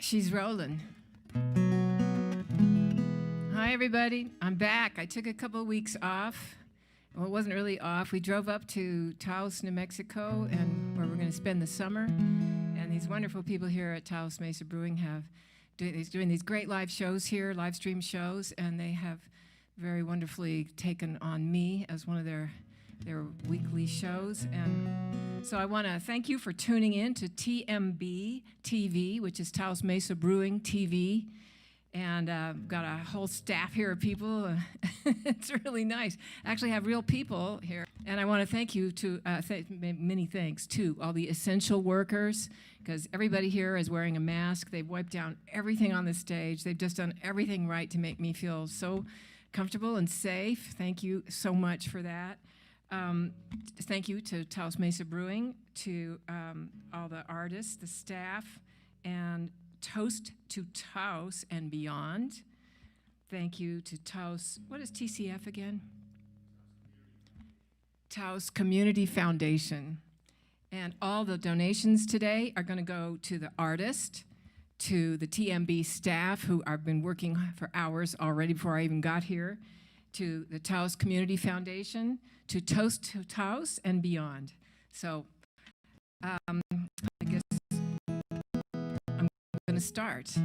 She's rolling. Hi, everybody. I'm back. I took a couple of weeks off. Well, it wasn't really off. We drove up to Taos, New Mexico, and where we're going to spend the summer. And these wonderful people here at Taos Mesa Brewing have doing these great live shows here, live stream shows, and they have very wonderfully taken on me as one of their weekly shows. And so I want to thank you for tuning in to TMB-TV, which is Taos Mesa Brewing TV. And got a whole staff here of people. It's really nice. I actually have real people here. And I want to thank you to, many thanks to all the essential workers, because everybody here is wearing a mask. They've wiped down everything on the stage. They've just done everything right to make me feel so comfortable and safe. Thank you so much for that. Thank you to Taos Mesa Brewing, to all the artists, the staff, and Toast to Taos and beyond. Thank you to Taos. What is TCF again? Taos Community Foundation. And all the donations today are going to go to the artist, to the TMB staff who have been working for hours already before I even got here, to the Taos Community Foundation, to Toast to Taos and beyond. So I guess to start.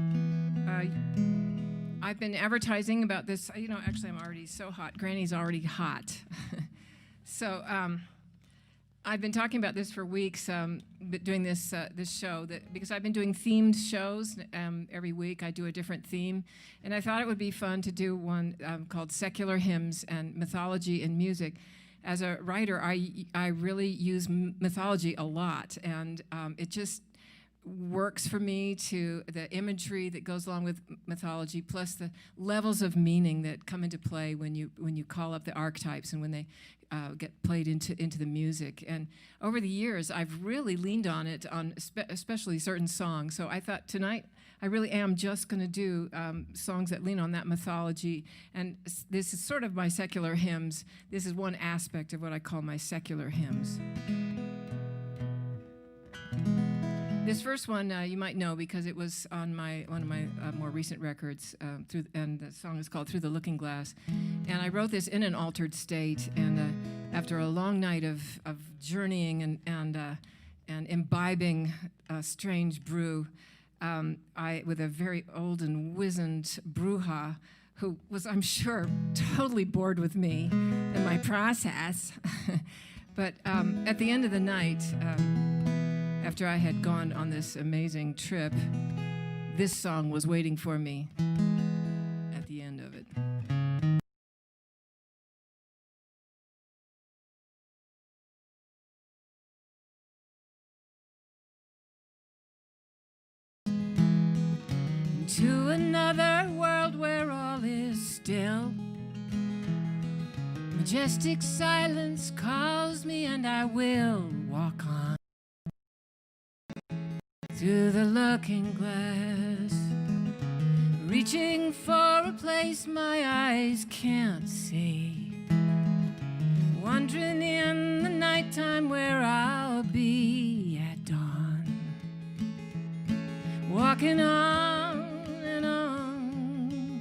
I've been advertising about this. You know, actually, I'm already so hot. Granny's already hot. So I've been talking about this for weeks, doing this show, because I've been doing themed shows every week. I do a different theme, and I thought it would be fun to do one called Secular Hymns and Mythology and Music. As a writer, I really use mythology a lot, and it just works for me, to the imagery that goes along with mythology, plus the levels of meaning that come into play when you call up the archetypes and when they get played into the music. And over the years, I've really leaned on it, on especially certain songs. So I thought tonight I really am just going to do songs that lean on that mythology. And this is sort of my secular hymns. This is one aspect of what I call my secular hymns. This first one you might know because it was on one of my more recent records, and the song is called "Through the Looking Glass." And I wrote this in an altered state, and after a long night of journeying and imbibing a strange brew, with a very old and wizened brewha who was, I'm sure, totally bored with me and my process. But at the end of the night, after I had gone on this amazing trip, this song was waiting for me at the end of it. To another world where all is still, majestic silence calls me, and I will walk on. Through the looking glass, reaching for a place my eyes can't see, wandering in the nighttime where I'll be at dawn, walking on and on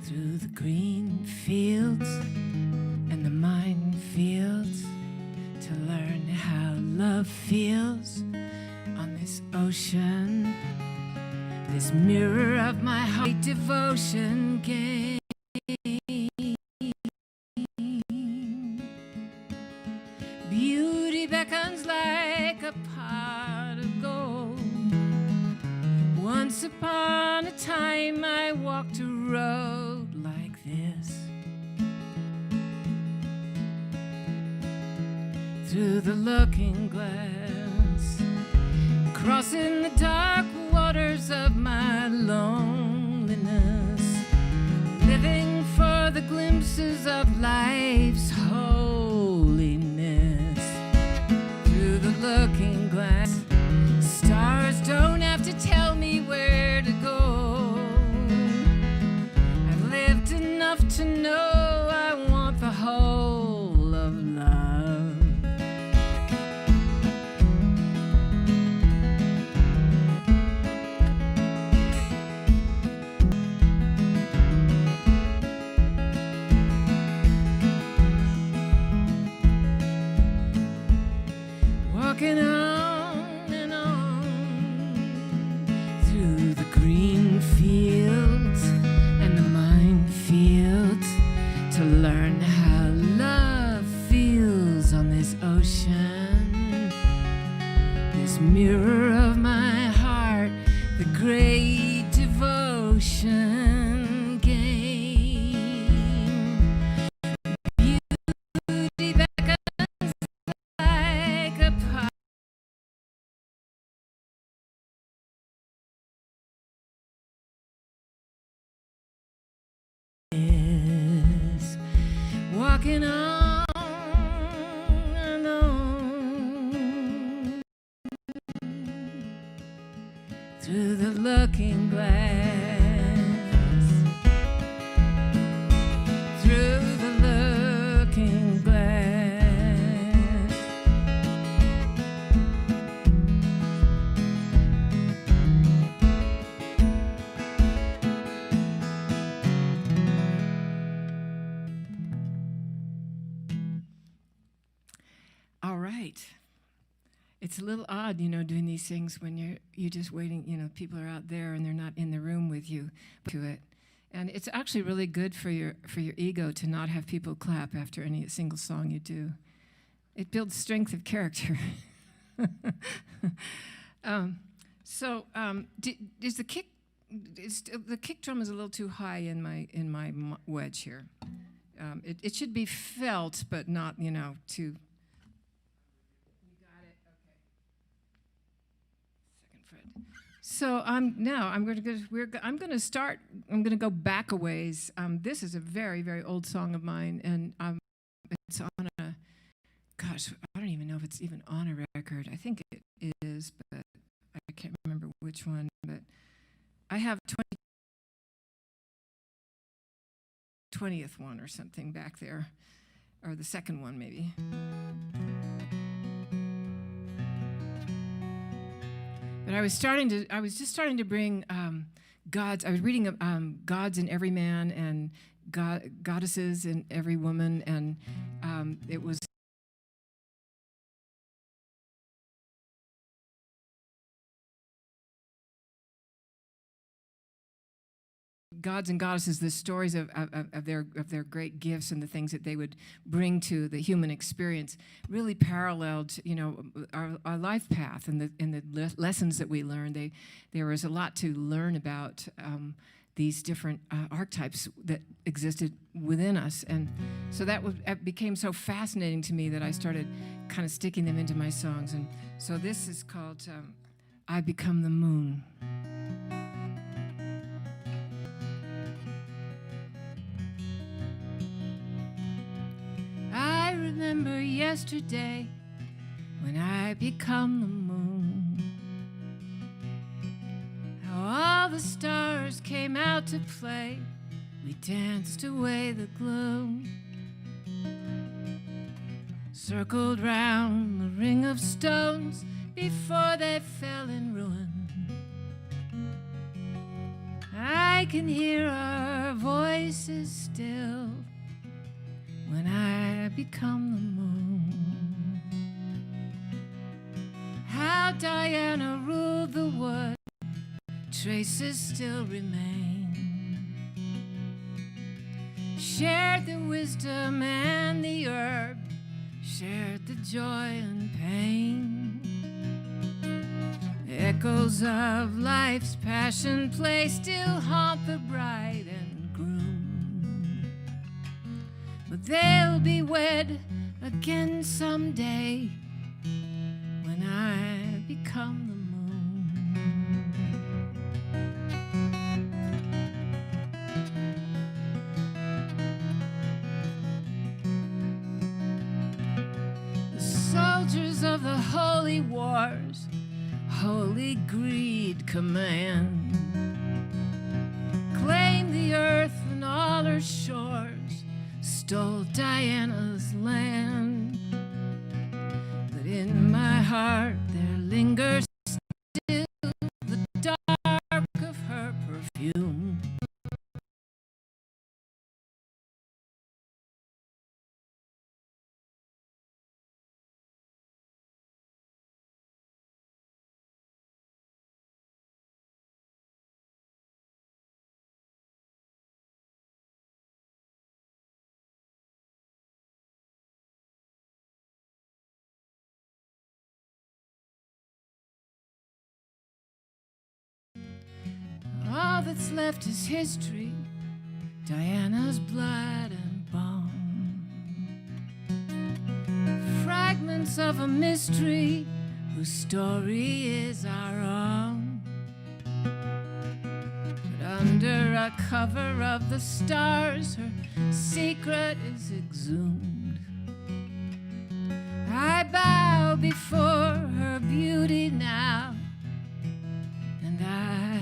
through the green fields and the minefields to learn how love feels on this ocean, this mirror of my heart, devotion game. Beauty beckons like a pot of gold. Once upon a time I walked a road like this, through the looking glass, crossing the dark waters of my loneliness, living for the glimpses of life's holiness. Through the looking glass, stars don't have to tell me where to go. I've lived enough to know I want the whole of love. walking on and on through the green fields and the minefields to learn how love feels on this ocean, this mirror of my heart, the great devotion game. Beauty beckons like a is walking on and on through the looking glass, through the looking glass. All right. It's a little odd, doing these things when you're just waiting, people are out there and they're not in the room with you to it. And it's actually really good for your ego to not have people clap after any single song you do. It builds strength of character. Is the kick drum is a little too high in my wedge here. It should be felt, but not too. So I'm going to start. I'm going to go back a ways. This is a very, very old song of mine, and it's on a. Gosh, I don't even know if it's even on a record. I think it is, but I can't remember which one. But I have 20th one or something back there, or the second one maybe. But I was just starting to bring gods. I was reading gods in every man and goddesses in every woman, and it was gods and goddesses, the stories of their great gifts and the things that they would bring to the human experience, really paralleled, our life path and the lessons that we learned. There was a lot to learn about these different archetypes that existed within us, and so that became so fascinating to me that I started kind of sticking them into my songs. And so this is called "I Become the Moon." I remember yesterday when I become the moon, how all the stars came out to play. We danced away the gloom, circled round the ring of stones before they fell in ruin. I can hear our voices still when I become the moon. How Diana ruled the wood, traces still remain. Shared the wisdom and the herb, shared the joy and pain. Echoes of life's passion play still haunt the bride and groom. But they'll be wed again someday when I become the moon. The soldiers of the holy wars, holy greed command, claim the earth and all her shores, stole Diana's land. But in my heart there lingers still the dark of her perfume. that's left is history, Diana's blood and bone. Fragments of a mystery whose story is our own. But under a cover of the stars, her secret is exhumed. I bow before her beauty now, and I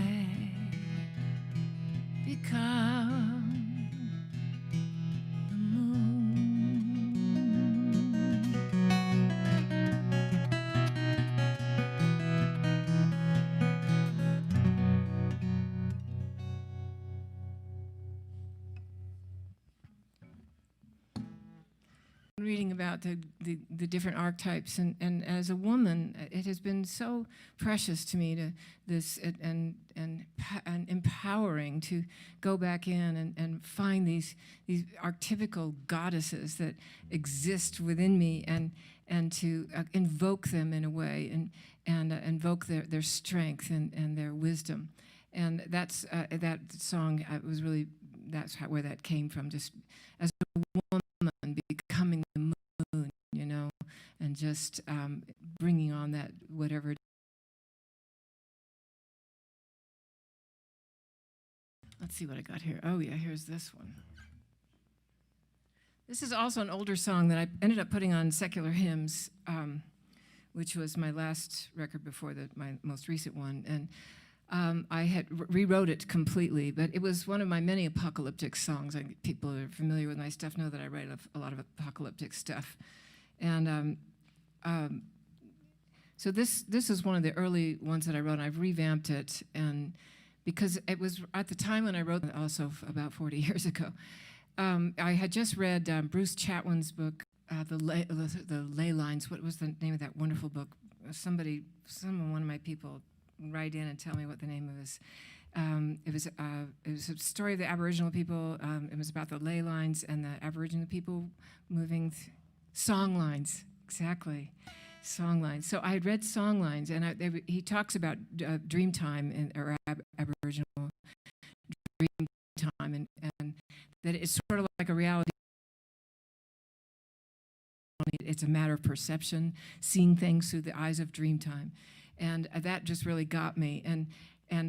become the moon. Reading about the different archetypes, and as a woman, it has been so precious to me to this and empowering to go back in and find these archetypical goddesses that exist within me, and to invoke them in a way, and invoke their strength and their wisdom. And that's that song was really, where that came from, just as a woman becoming the moon, you know, and just bringing on that whatever. Let's see what I got here. Oh yeah, here's this one. This is also an older song that I ended up putting on Secular Hymns, which was my last record before my most recent one. And I had rewrote it completely, but it was one of my many apocalyptic songs. People who are familiar with my stuff know that I write a lot of apocalyptic stuff. And so this is one of the early ones that I wrote, and I've revamped it. And because it was at the time when I wrote it, also about 40 years ago, I had just read Bruce Chatwin's book, the Ley Lines. What was the name of that wonderful book? One of my people write in and tell me what the name of his. It was a story of the Aboriginal people. It was about the ley lines and the Aboriginal people moving song lines. Exactly, song lines. So I had read song lines, and he talks about dream time or Aboriginal dream time, and that it's sort of like a reality. It's a matter of perception, seeing things through the eyes of dream time. And that just really got me. And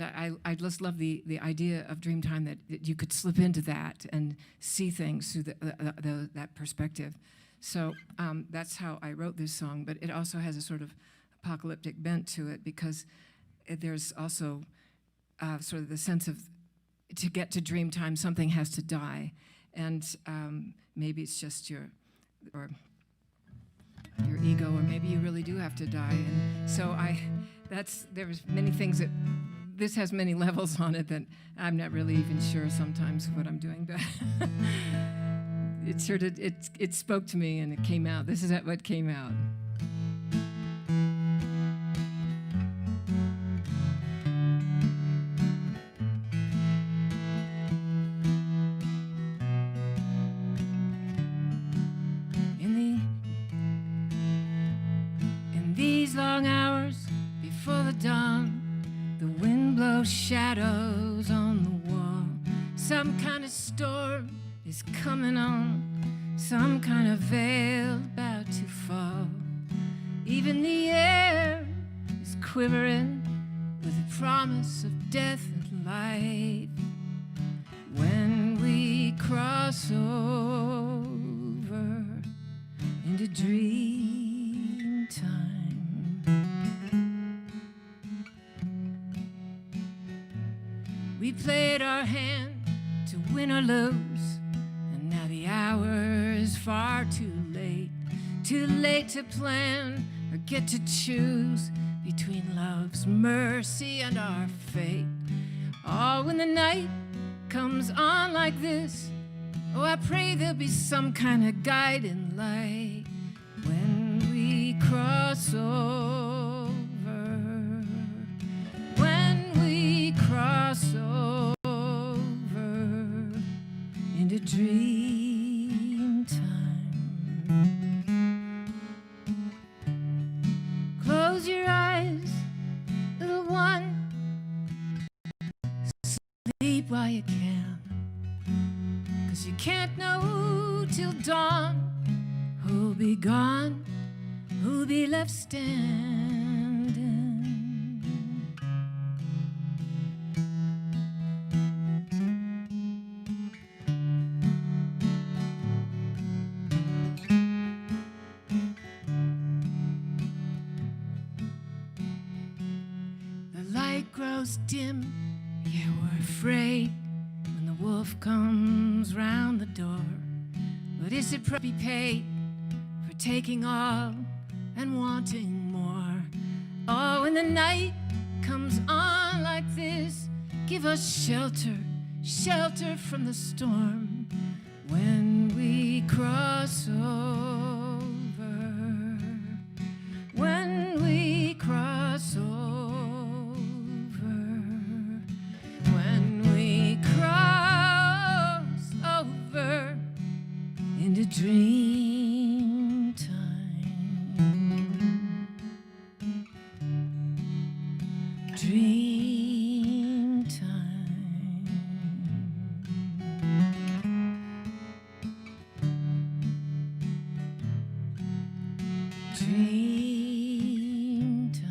I just love the idea of Dreamtime, that you could slip into that and see things through that perspective. So that's how I wrote this song. But it also has a sort of apocalyptic bent to it, because there's also sort of the sense of, to get to Dreamtime, something has to die. And maybe it's just your ego, or maybe you really do have to die. And so there's many things that, this has many levels on it that I'm not really even sure sometimes what I'm doing, but it spoke to me and it came out. This is what came out. Long hours before the dawn, the wind blows shadows on the wall. Some kind of storm is coming on, some kind of veil about to fall. Even the air is quivering with the promise of death and life. When we cross over into dream time, we played our hand to win or lose, and now the hour is far too late to plan or get to choose between love's mercy and our fate. Oh, when the night comes on like this, oh, I pray there'll be some kind of guiding light when we cross over, when we cross over into dream time. Close your eyes, little one, sleep while you can, 'cause you can't know till dawn who'll be gone, who'll be left standing. The light grows dim, yeah, we're afraid when the wolf comes round the door. But is it probably paid for taking all and wanting more? Oh, when the night comes on like this, give us shelter, shelter from the storm. When we cross over, when we cross over, when we cross over into dream time, dream time. Dream time.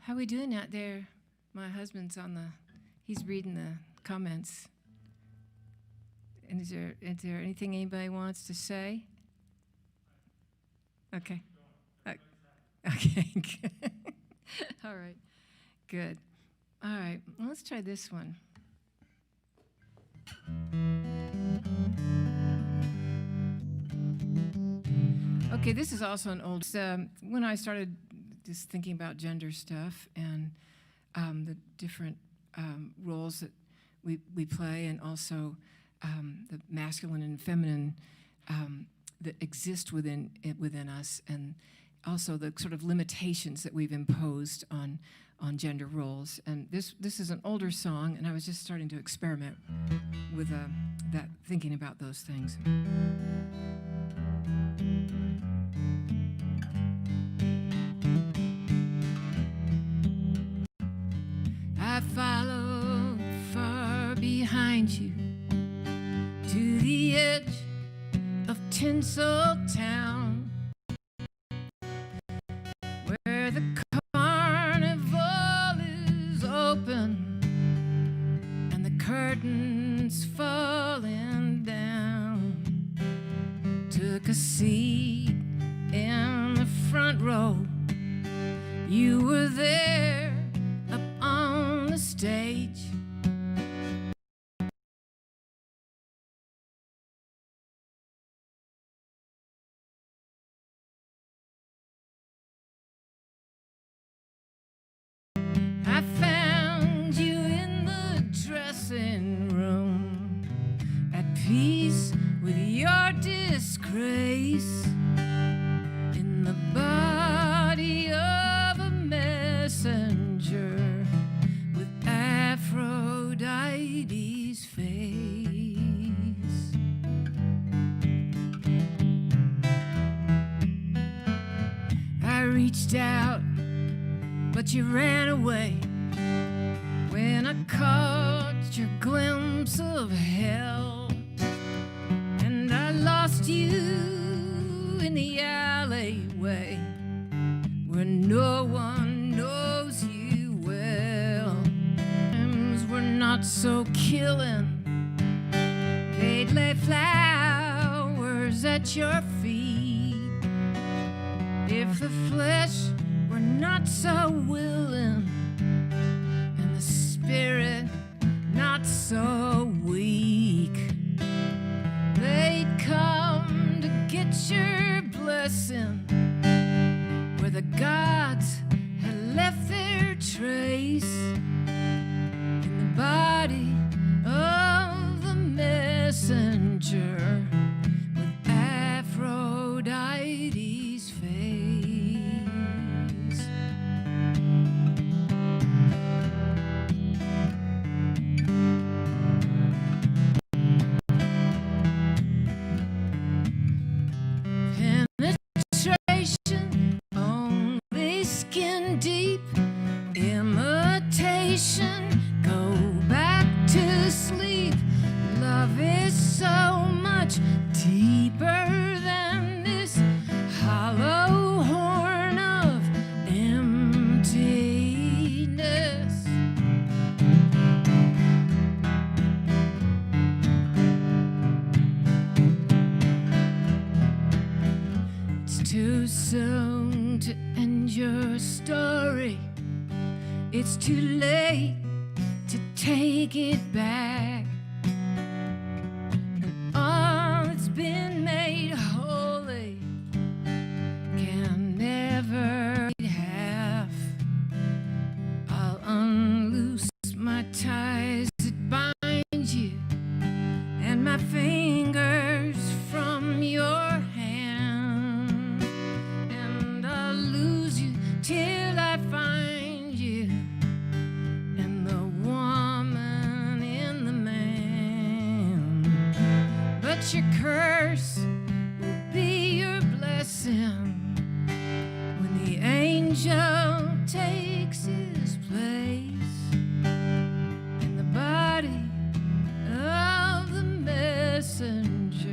How we doing out there? My husband's he's reading the comments. And is there anything anybody wants to say? Okay. Okay, good. All right, good. All right, well, let's try this one. Okay, this is also an old, when I started just thinking about gender stuff and the different roles that we play, and also the masculine and feminine that exist within us, and also the sort of limitations that we've imposed on gender roles. And this is an older song, and I was just starting to experiment with that, thinking about those things. I followed far behind you to the edge of Tinseltown, where the carnival is open and the curtains falling down. Took a seat in the front row. You were there up on the stage. I found you in the dressing room, at peace with your disgrace, in the body of a messenger with Aphrodite's face. I reached out, but you ran away when I caught your glimpse of hell, and I lost you in the alleyway where no one knows you well. Times were not so killing, they'd lay flowers at your feet. If the flesh were not so willing, and the spirit not so weak, they'd come to get your blessing where the gods had left their trace, in the body of the messenger with Aphrodite's face. too soon to end your story. It's too late to take it back. And all that's been made holy can never be half. I'll unloose my ties that bind you and my fingers from your hand, and I'll lose you till I find you, and the woman in the man. But your curse will be your blessing when the angel takes his place in the body of the messenger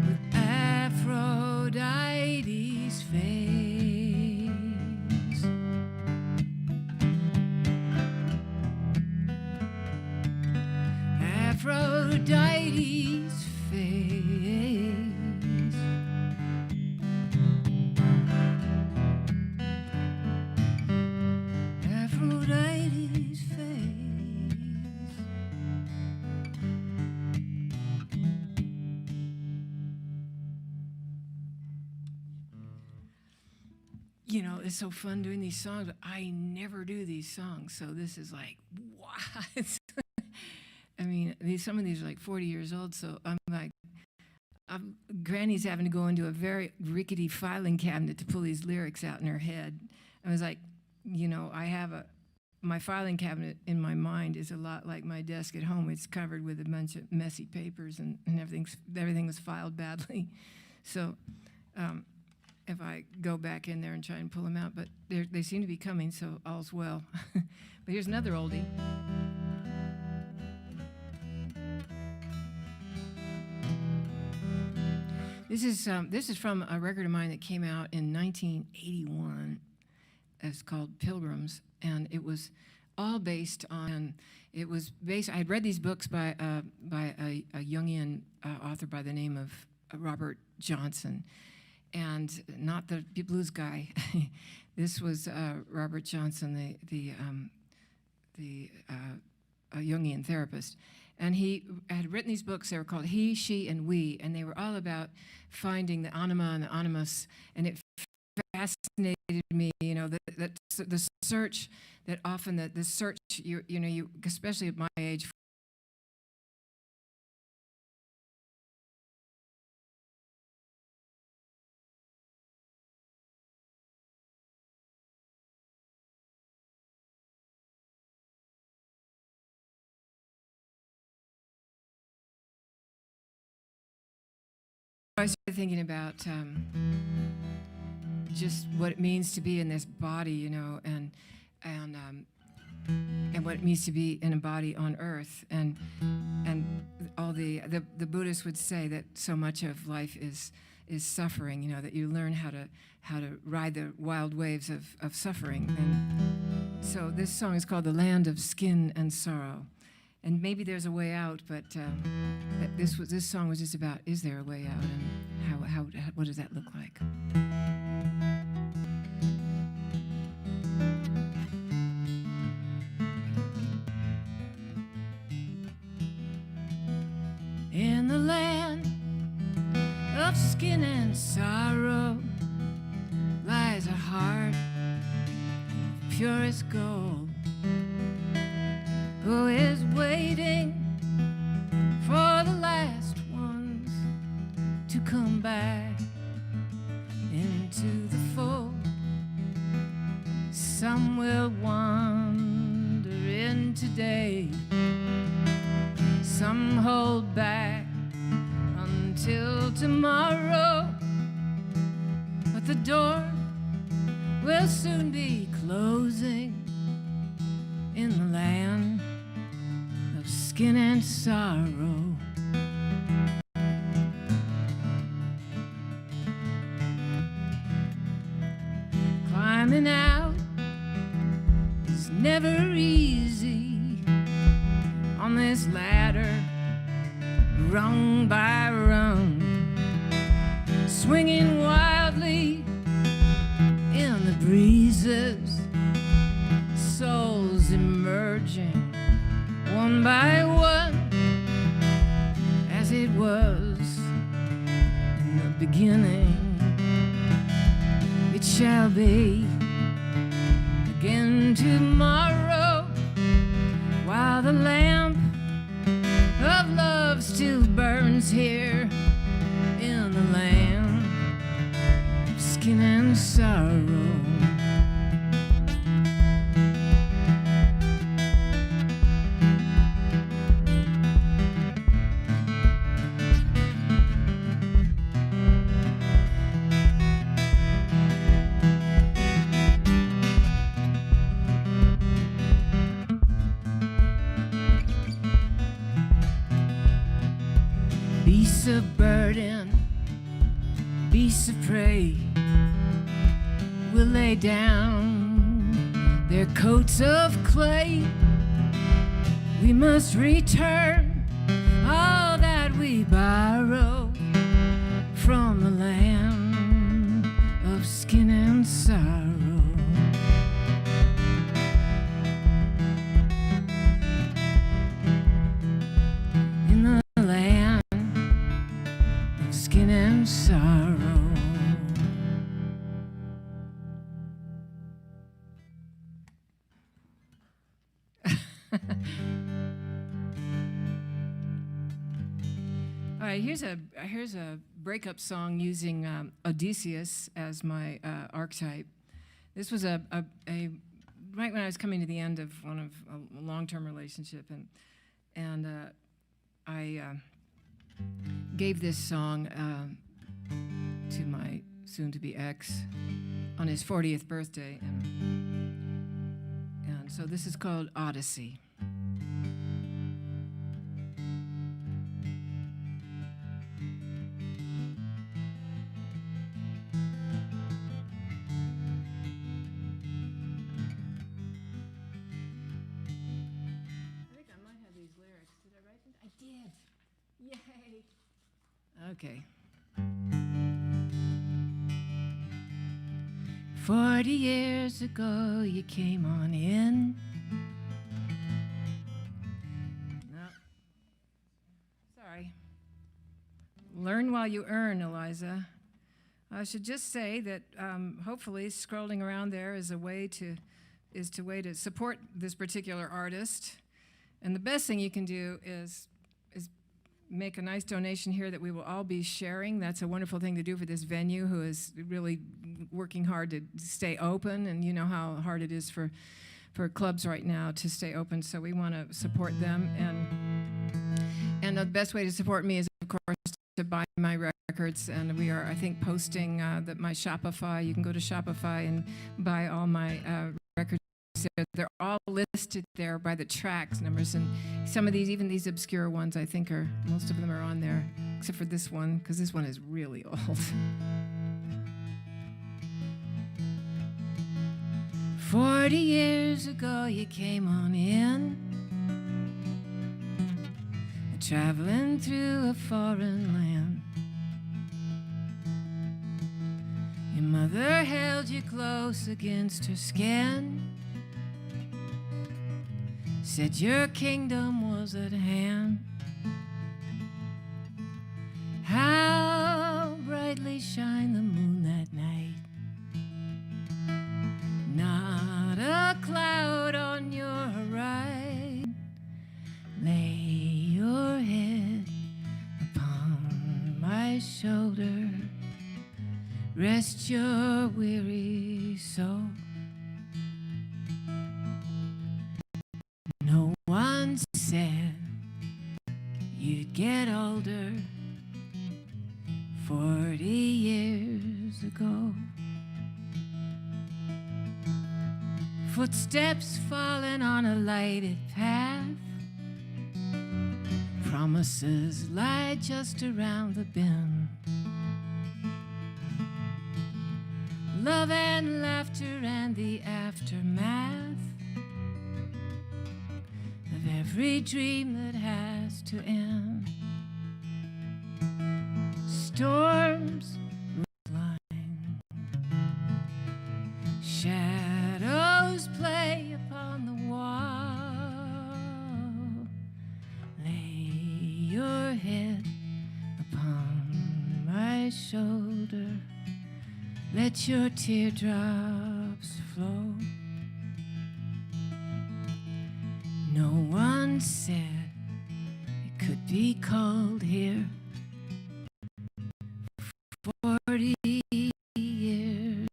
with Aphrodite's face. Aphrodite's face. Aphrodite's face. You know, it's so fun doing these songs, but I never do these songs, so this is like, what? I mean, some of these are like 40 years old, so I'm like, Granny's having to go into a very rickety filing cabinet to pull these lyrics out in her head. I was like, you know, my filing cabinet in my mind is a lot like my desk at home. It's covered with a bunch of messy papers, and everything was filed badly. So if I go back in there and try and pull them out, but they seem to be coming, so all's well. But here's another oldie. This is from a record of mine that came out in 1981. It's called Pilgrims, and it was all based on. I had read these books by a Jungian author by the name of Robert Johnson, and not the blues guy. This was Robert Johnson, the Jungian therapist. And he had written these books. They were called He, She, and We, and they were all about finding the anima and the animus. And it fascinated me, you know, that the search, that often the search, you know, especially at my age, I started thinking about just what it means to be in this body, you know, and what it means to be in a body on earth, and all the Buddhists would say that so much of life is suffering, you know, that you learn how to ride the wild waves of suffering. And so this song is called "The Land of Skin and Sorrow." And maybe there's a way out, but this song was just about, is there a way out, and what does that look like? In the land of skin and sorrow lies a heart pure as gold, who is waiting for the last ones to come back into the fold. Some will wander in today, some hold back until tomorrow, but the door will soon be closing in the land of skin and sorrow. Climbing out is never easy on this ladder, rung by rung, swinging wildly roses, souls emerging one by one, as it was in the beginning. It shall be again tomorrow, while the lamp of love still burns here in the land of skin and sorrow. Beasts of burden, beasts of prey will lay down their coats of clay. We must return all that we borrow from the land of skin and sorrow. In the land of skin and sorrow. All right, here's a breakup song using Odysseus as my archetype. This was a right when I was coming to the end of a long-term relationship, and I gave this song to my soon-to-be ex on his 40th birthday, and so this is called Odyssey. I did. Yay. Okay. 40 years ago, you came on in. No. Sorry. Learn while you earn, Eliza. I should just say that hopefully scrolling around there is a way to support this particular artist. And the best thing you can do is make a nice donation here that we will all be sharing. That's a wonderful thing to do for this venue, who is really working hard to stay open, and you know how hard it is for clubs right now to stay open, so we want to support them. And the best way to support me is, of course, to buy my records, and we are, I think, posting my Shopify. You can go to Shopify and buy all my records. They're all listed there by the tracks numbers, and some of these, even these obscure ones, I think most of them are on there, except for this one, because this one is really old. 40 years ago, you came on in, traveling through a foreign land. Your mother held you close against her skin, said your kingdom was at hand. How brightly shined the moon that night. Not a cloud on your horizon. Lay your head upon my shoulder. Rest your weary soul. No one said you'd get older 40 years ago. Footsteps falling on a lighted path. Promises lie just around the bend. Love and laughter and the aftermath of every dream that has to end. Storms line, shadows let your teardrops flow. No one said it could be cold here. 40 years.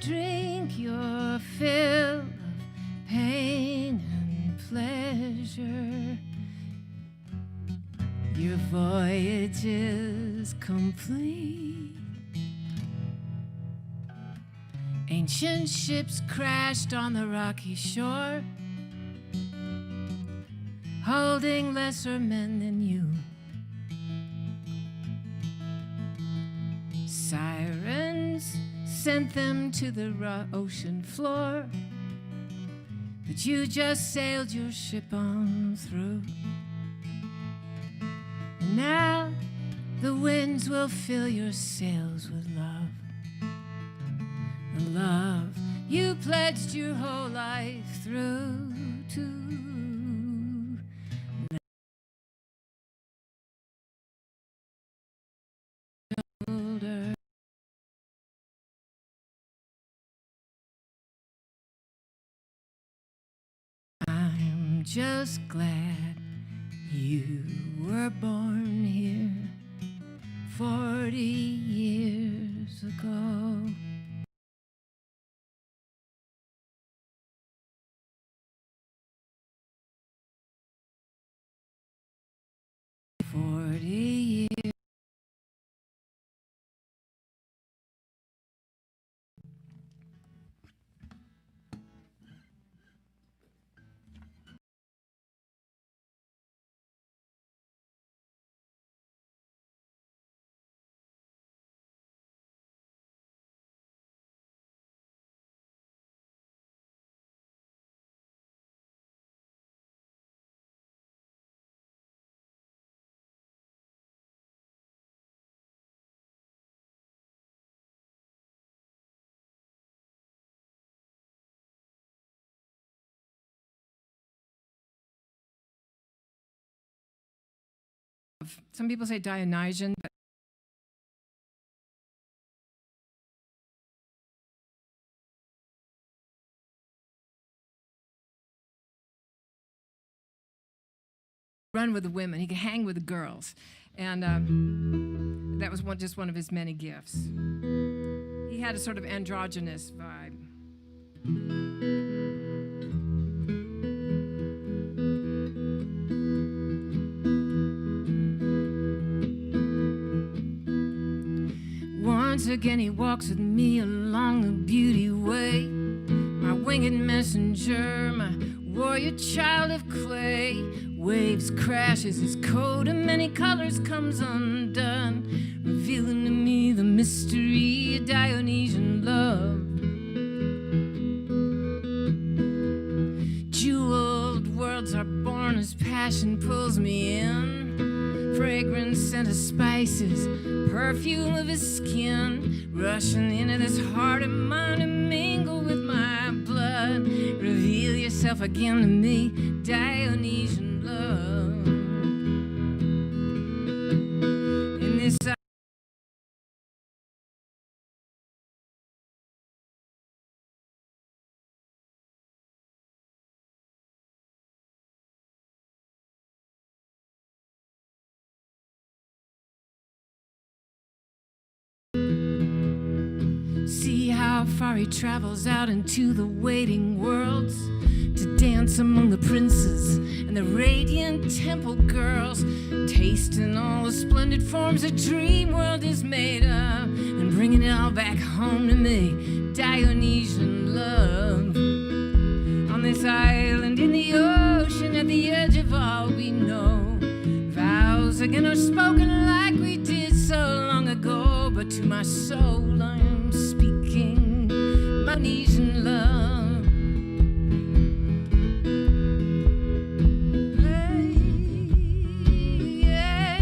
Drink your fill of pain and pleasure. Your voyage is complete. Ancient ships crashed on the rocky shore, holding lesser men than you. Sirens sent them to the ocean floor, but you just sailed your ship on through. And now the winds will fill your sails with love, the love you pledged your whole life through to. I'm just glad you were born here 40 years ago. Some people say Dionysian, but run with the women. He could hang with the girls. And that was just one of his many gifts. He had a sort of androgynous vibe. Once again he walks with me along the beauty way, my winged messenger, my warrior child of clay. Waves crashes his coat in many colors comes undone, revealing to me the mystery of Dionysian love. Jeweled worlds are born as passion pulls me in, fragrance scent of spices, perfume of his skin, rushing into this heart of mine to mingle with my blood. Reveal yourself again to me, Dionysian love. In this see how far he travels out into the waiting worlds, to dance among the princes and the radiant temple girls, tasting all the splendid forms a dream world is made of, and bringing it all back home to me, Dionysian love. On this island in the ocean, at the edge of all we know, vows again are spoken like we did so long ago, but to my soul I am speaking Dionysian love. Yeah.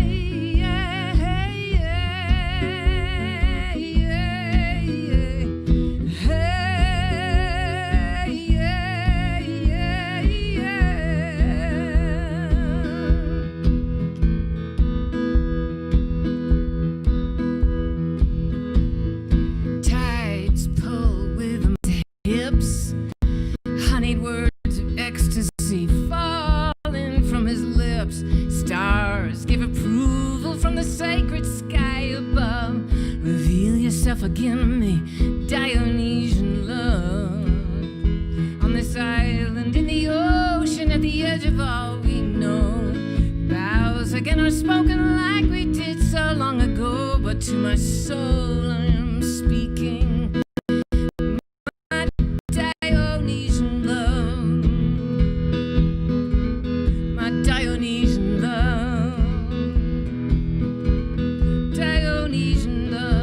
yourself again me, Dionysian love. On this island in the ocean, at the edge of all we know, vows again are spoken like we did so long ago. But to my soul I am speaking, my Dionysian love, my Dionysian love, Dionysian love.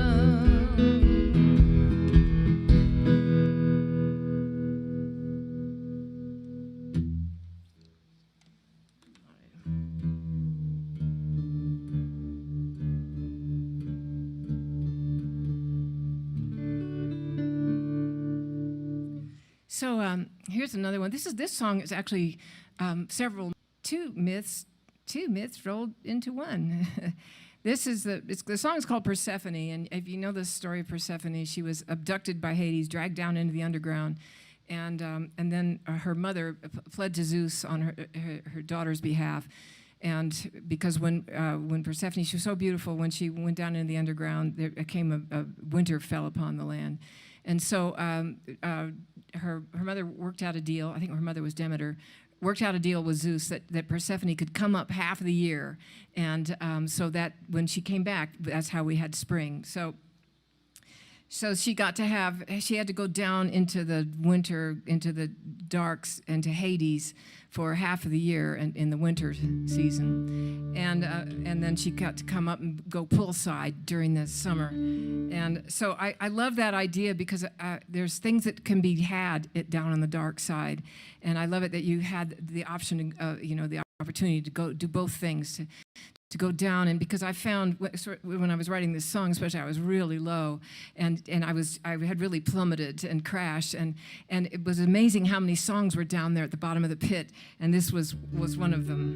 So here's another one. This song is actually two myths rolled into one. The song is called Persephone, and if you know the story of Persephone, she was abducted by Hades, dragged down into the underground, and then her mother fled to Zeus on her daughter's behalf. And because when Persephone, she was so beautiful, when she went down into the underground, there came a winter fell upon the land. And so her mother worked out a deal. I think her mother was Demeter. Worked out a deal with Zeus that Persephone could come up half of the year, and so that when she came back, that's how we had spring. So she had to go down into the winter, into the darks, into Hades for half of the year in the winter season, and then she got to come up and go poolside during the summer. And so I love that idea, because there's things that can be had down on the dark side, and I love it that you had the option, the opportunity to go do both things. To go down, and because I found when I was writing this song, especially, I was really low, and I had really plummeted and crashed, and it was amazing how many songs were down there at the bottom of the pit, and this was one of them.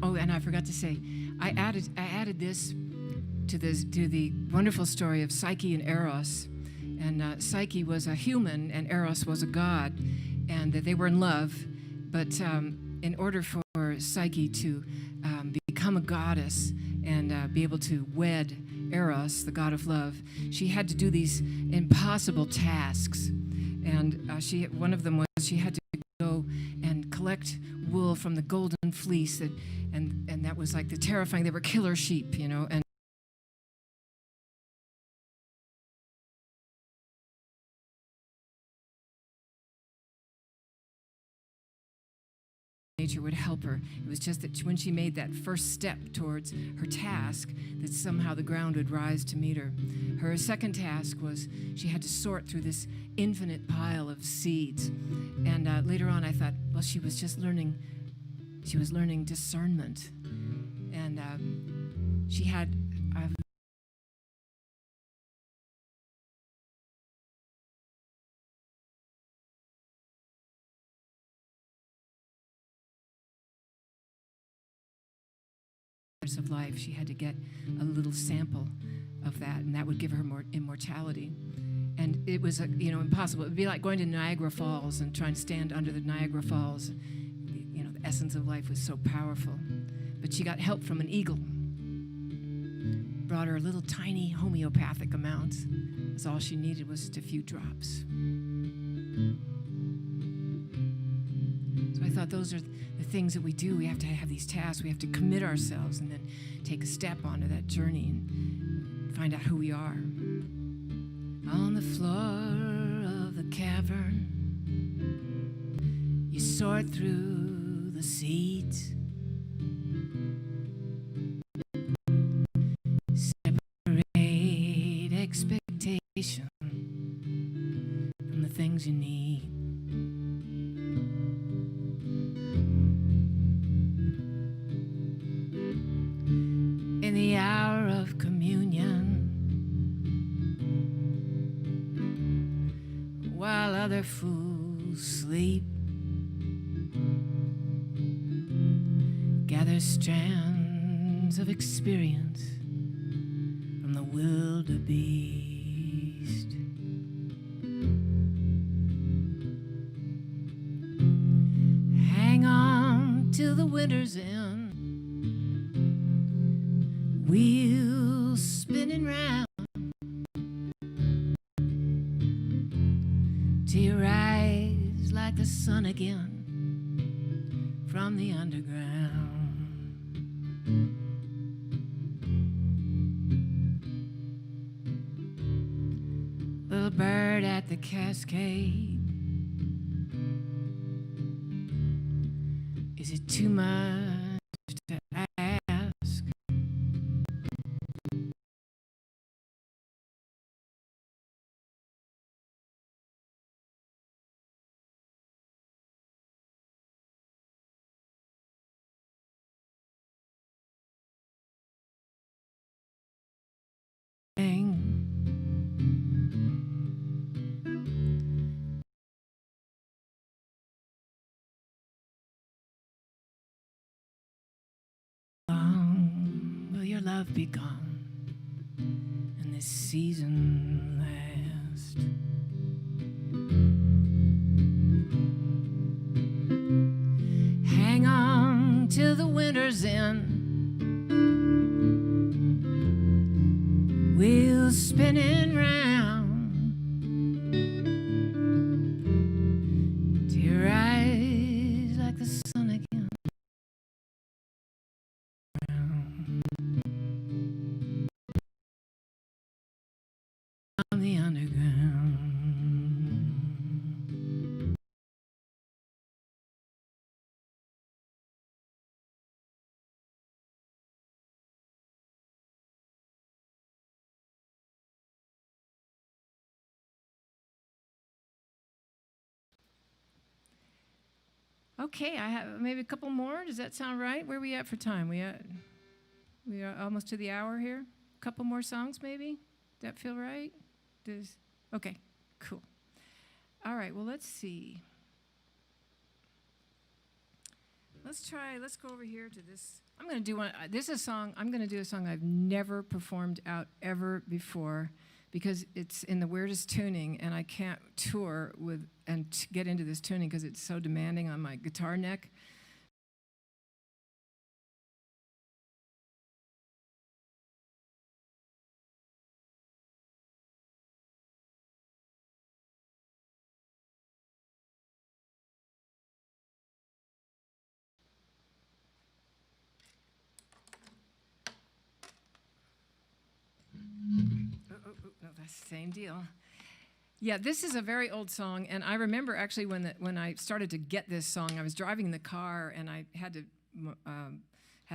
Oh, and I forgot to say, I added this to the wonderful story of Psyche and Eros. And Psyche was a human and Eros was a god, and that they were in love. But in order for Psyche to become a goddess and be able to wed Eros, the god of love, she had to do these impossible tasks. And one of them was she had to go and collect wool from the golden fleece, and that was like the terrifying. They were killer sheep, and nature would help her. It was just that when she made that first step towards her task, that somehow the ground would rise to meet her. Her second task was she had to sort through this infinite pile of seeds. And later on I thought, well, she was learning discernment. And she had of life. She had to get a little sample of that, and that would give her more immortality. And it was impossible. It would be like going to Niagara Falls and trying to stand under the Niagara Falls. The essence of life was so powerful. But she got help from an eagle. Brought her a little tiny homeopathic amount. That's all she needed, was just a few drops. So I thought those are the things that we do. We have to have these tasks. We have to commit ourselves and then take a step onto that journey and find out who we are. On the floor of the cavern, you sort through the seeds. Separate expectation from the things you need. In the hour of communion, while other fools sleep, gather strands of experience from the wildebeest. till the winter's end. Wheels spinning round till you rise like the sun again from the underground. Little bird at the cascade, is it too much to ask? Long will your love be gone and this season last? Hang on till the winter's end, wheels spinning round till you rise like the sun again. On the underground. Okay, I have maybe a couple more. Does that sound right? Where are we at for time? We are almost to the hour here. A couple more songs, maybe. Does that feel right? Okay, cool. All right. Well, let's see. Let's go over here to this. I'm going to do one. This is a song. I'm going to do a song I've never performed out ever before, because it's in the weirdest tuning, and I can't tour with and get into this tuning because it's so demanding on my guitar neck. No, that's the same deal. Yeah, this is a very old song, and I remember actually when I started to get this song, I was driving in the car, and I had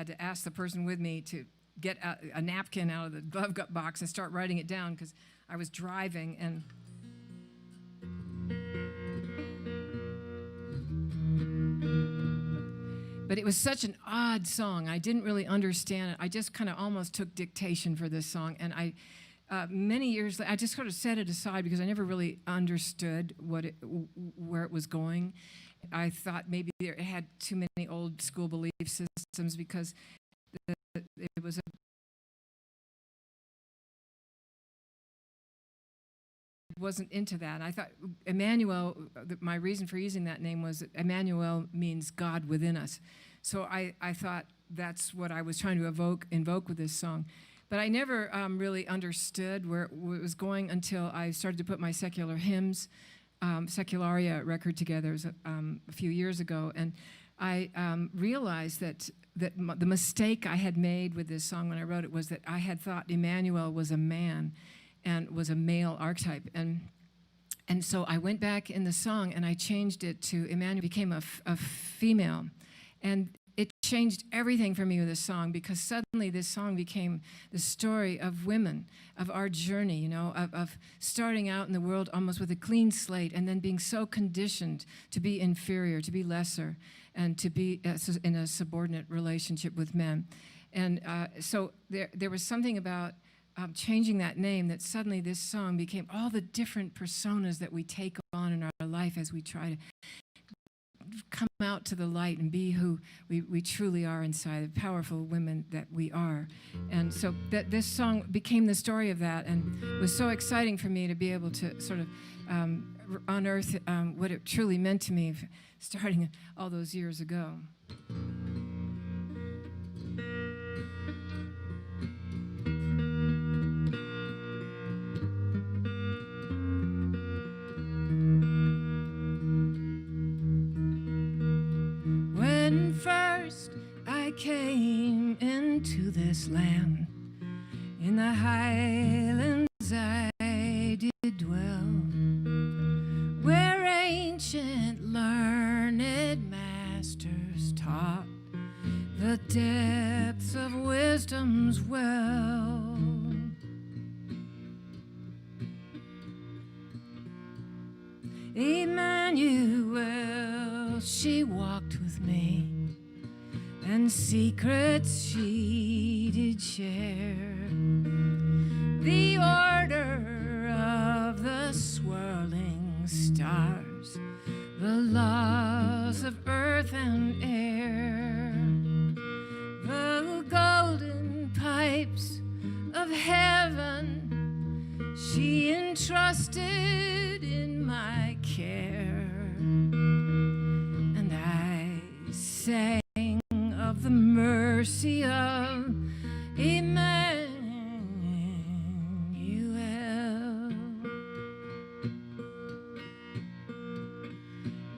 to ask the person with me to get a napkin out of the glove box and start writing it down because I was driving. And but it was such an odd song. I didn't really understand it. I just kind of almost took dictation for this song, and many years later, I just sort of set it aside because I never really understood where it was going. I thought maybe it had too many old school belief systems because it was wasn't into that. I thought Emmanuel, my reason for using that name was that Emmanuel means God within us. So I thought that's what I was trying to invoke with this song. But I never really understood where it was going until I started to put my secular hymns, Secularia record together a few years ago. And I realized that the mistake I had made with this song when I wrote it was that I had thought Emmanuel was a man and was a male archetype. And so I went back in the song and I changed it to Emmanuel became a female. And it changed everything for me with this song because suddenly this song became the story of women, of our journey, of starting out in the world almost with a clean slate and then being so conditioned to be inferior, to be lesser, and to be in a subordinate relationship with men. And so there was something about changing that name that suddenly this song became all the different personas that we take on in our life as we try to come out to the light and be who we truly are inside, the powerful women that we are. And so this song became the story of that, and was so exciting for me to be able to sort of unearth what it truly meant to me starting all those years ago. When first I came into this land, in the highlands I did dwell, where ancient learned masters taught the depths of wisdom's well. Emmanuel, she walked with me, and secrets she did share. The order of the swirling stars, the laws of earth and air, the golden pipes of heaven she entrusted in my care. And I sang of the mercy of Emmanuel.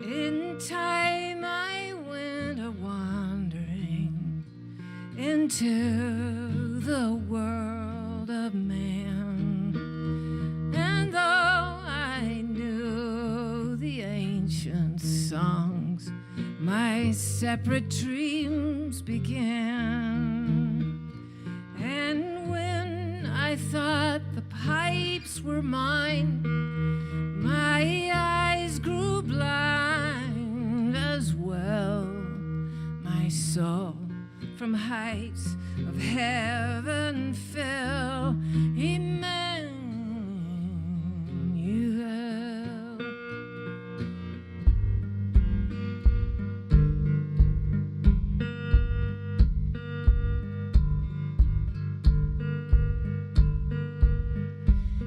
In time I went a-wandering into the world of man, and though I knew the ancient songs, my separate dreams began. And when I thought the pipes were mine, my eyes grew blind as well. My soul from heights of heaven fell. Emmanuel.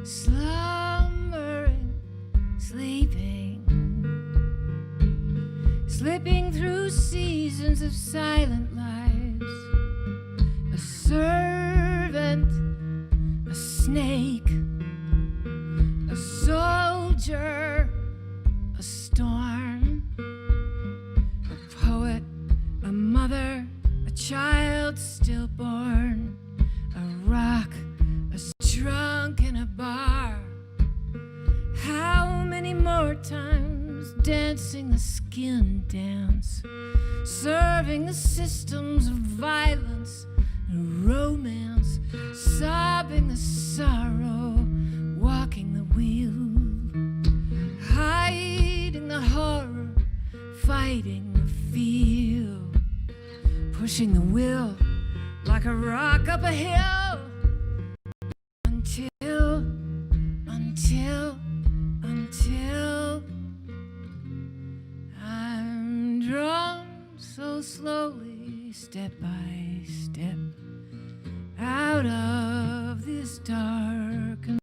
Slumbering, sleeping, slipping through seasons of silent lives, a servant, a snake, a soldier, a storm, a poet, a mother, a child stillborn, a rock, a drunk in a bar. How many more times dancing the skin dance, serving the systems of violence and romance, sobbing the sorrow, walking the wheel, hiding the horror, fighting the feel, pushing the will like a rock up a hill. Until I'm drawn so slowly, step by step, out of this darkened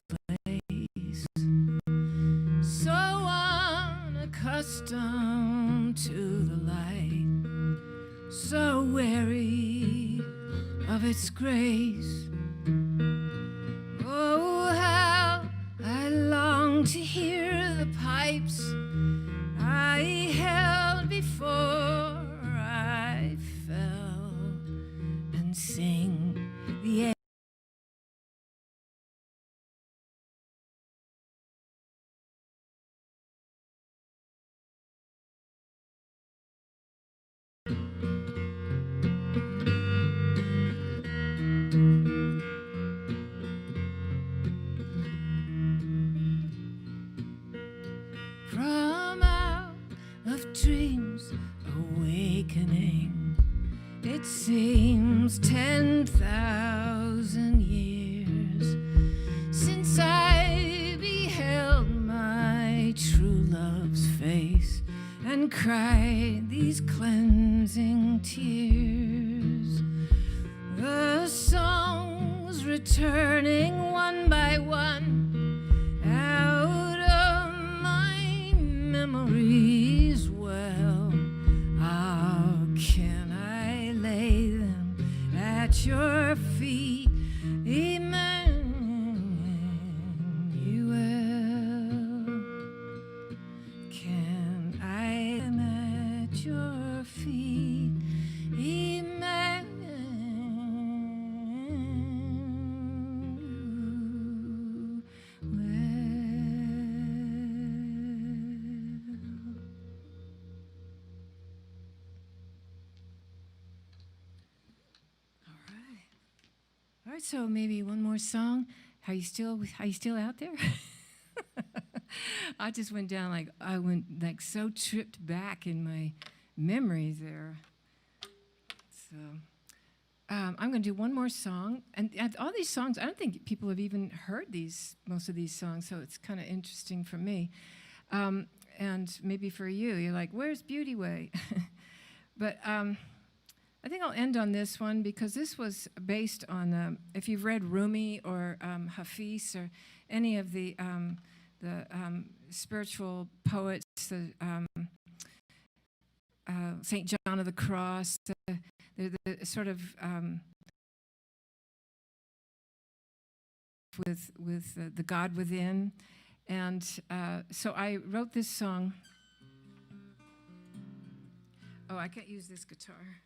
place, so unaccustomed to the light, so weary of its grace. Oh, how I long to hear the pipes I held before I fell, and sing the end. From out of dreams awakening, it seems 10,000 years since I beheld my true love's face and cried these cleansing tears. The songs returning one by one out of my memories well, I'll right, so maybe one more song. Are you still out there? I just went down I went so tripped back in my memories there. So I'm going to do one more song, and all these songs, I don't think people have even heard most of these songs, so it's kind of interesting for me, and maybe for you. You're like, "Where's Beauty Way?" But I think I'll end on this one because this was based on if you've read Rumi or Hafiz or any of the spiritual poets, Saint John of the Cross, the sort of with the God within, and so I wrote this song. Oh, I can't use this guitar.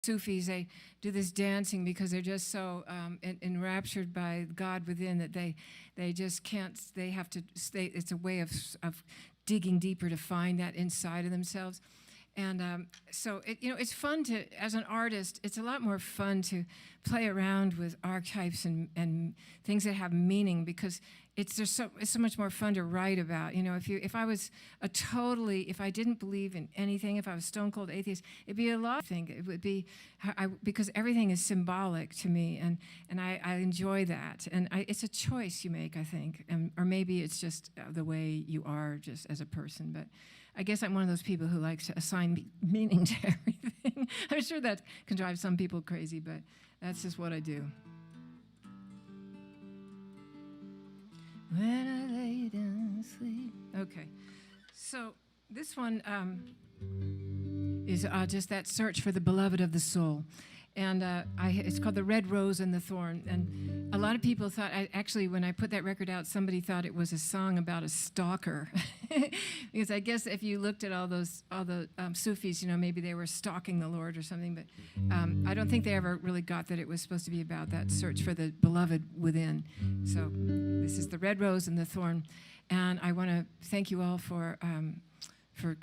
Sufis, they do this dancing because they're just so enraptured by God within that they just can't, they have to stay, it's a way of digging deeper to find that inside of themselves. And so, it's fun to, as an artist, it's a lot more fun to play around with archetypes and things that have meaning because it's so much more fun to write about. If I didn't believe in anything, if I was stone cold atheist, it'd be a lot. It would be because everything is symbolic to me, and I enjoy that. And it's a choice you make, I think, or maybe it's just the way you are, just as a person. But I guess I'm one of those people who likes to assign meaning to everything. I'm sure that can drive some people crazy, but that's just what I do. When I lay down to sleep. Okay, so this one is just that search for the beloved of the soul. And it's called The Red Rose and the Thorn. And a lot of people thought, actually, when I put that record out, somebody thought it was a song about a stalker. Because I guess if you looked at all the Sufis, maybe they were stalking the Lord or something. But I don't think they ever really got that it was supposed to be about that search for the beloved within. So this is The Red Rose and the Thorn. And I want to thank you all for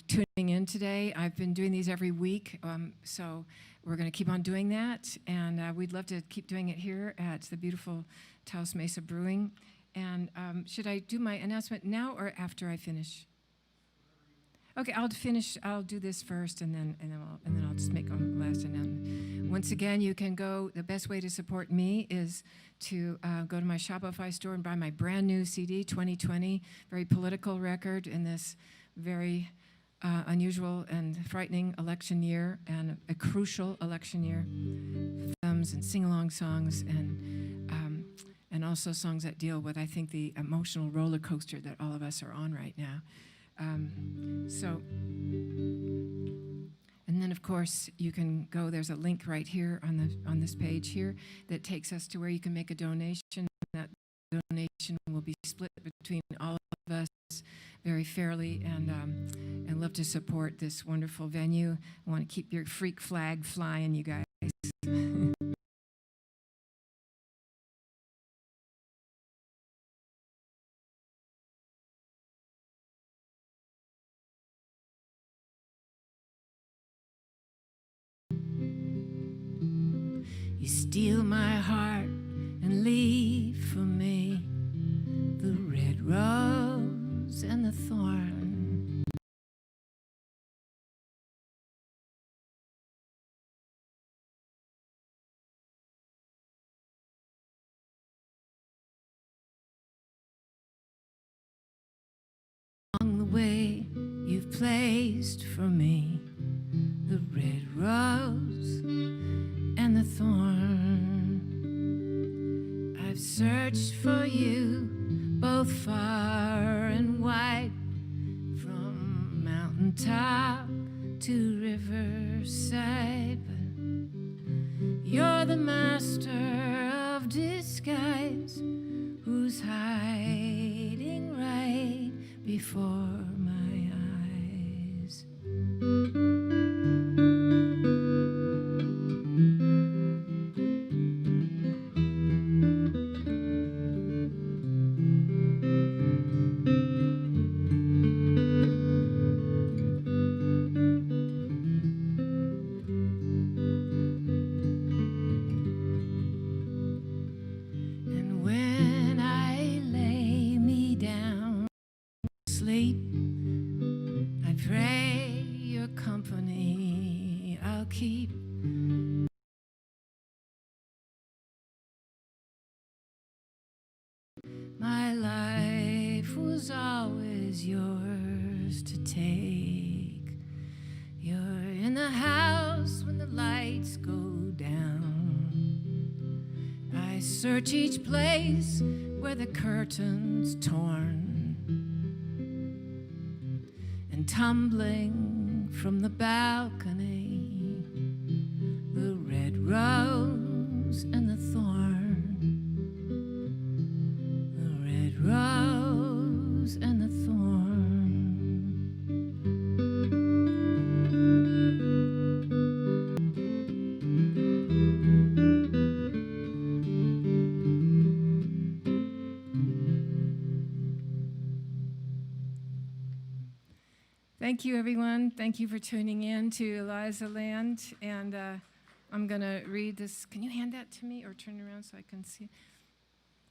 tuning in today. I've been doing these every week, so we're going to keep on doing that, and we'd love to keep doing it here at the beautiful Taos Mesa Brewing. And should I do my announcement now or after I finish? Okay, I'll finish. I'll do this first, and then I'll just make a last announcement. Once again, you can go. The best way to support me is to go to my Shopify store and buy my brand new CD, 2020, very political record in this very unusual and frightening election year, and a crucial election year. Thumbs and sing-along songs, and also songs that deal with, I think, the emotional roller coaster that all of us are on right now. And then, of course, you can go. There's a link right here on this page here that takes us to where you can make a donation. That donation will be split between all of us very fairly, and love to support this wonderful venue. I want to keep your freak flag flying, you guys. You steal my heart and leave for me the red rose and the thorn. Along the way you've placed for me the red rose and the thorn. I've searched for you both far and wide, from mountain mountaintop to riverside, but you're the master of disguise who's hiding right before my eyes. Sleep, I pray your company I'll keep. My life was always yours to take. You're in the house when the lights go down. I search each place where the curtain's torn. And tumbling from the balcony, the red rose and the thorn, the red rose and the thorn. Thank you, everyone. Thank you for tuning in to Eliza Land. And I'm going to read this. Can you hand that to me or turn around so I can see?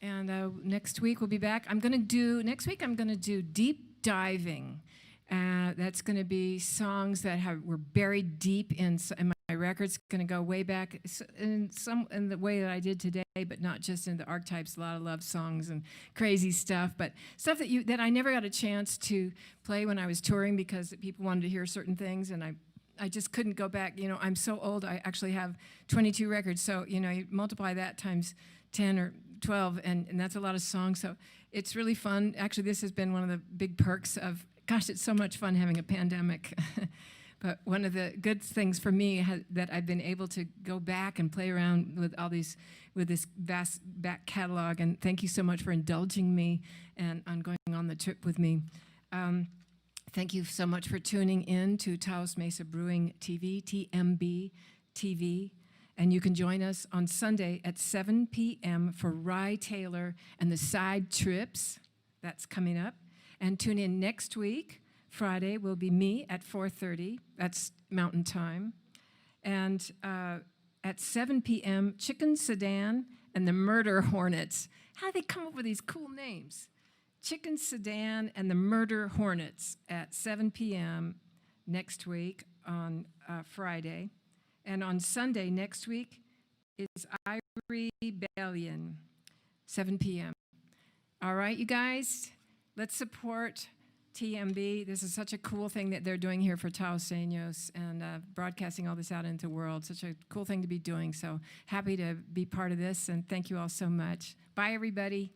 And next week we'll be back. Next week I'm going to do deep diving. That's going to be songs that were buried deep in my records. Going to go way back in the way that I did today, but not just in the archetypes. A lot of love songs and crazy stuff, but stuff that I never got a chance to play when I was touring because people wanted to hear certain things, and I just couldn't go back. You know, I'm so old. I actually have 22 records, so you know, you multiply that times 10 or 12, and that's a lot of songs. So it's really fun. Actually, this has been one of the big perks of. Gosh, it's so much fun having a pandemic. But one of the good things for me that I've been able to go back and play around with this vast back catalog. And thank you so much for indulging me and on going on the trip with me. Thank you so much for tuning in to Taos Mesa Brewing TV, TMB-TV. And you can join us on Sunday at 7 p.m. for Rye Taylor and the Side Trips. That's coming up. And tune in next week. Friday will be me at 4:30. That's Mountain Time. And at 7 p.m., Chicken Sedan and the Murder Hornets. How do they come up with these cool names? Chicken Sedan and the Murder Hornets at 7 p.m. next week on Friday. And on Sunday next week is Irie Rebellion, 7 p.m. All right, you guys? Let's support TMB. This is such a cool thing that they're doing here for Taoseños and broadcasting all this out into the world. Such a cool thing to be doing. So happy to be part of this, and thank you all so much. Bye, everybody.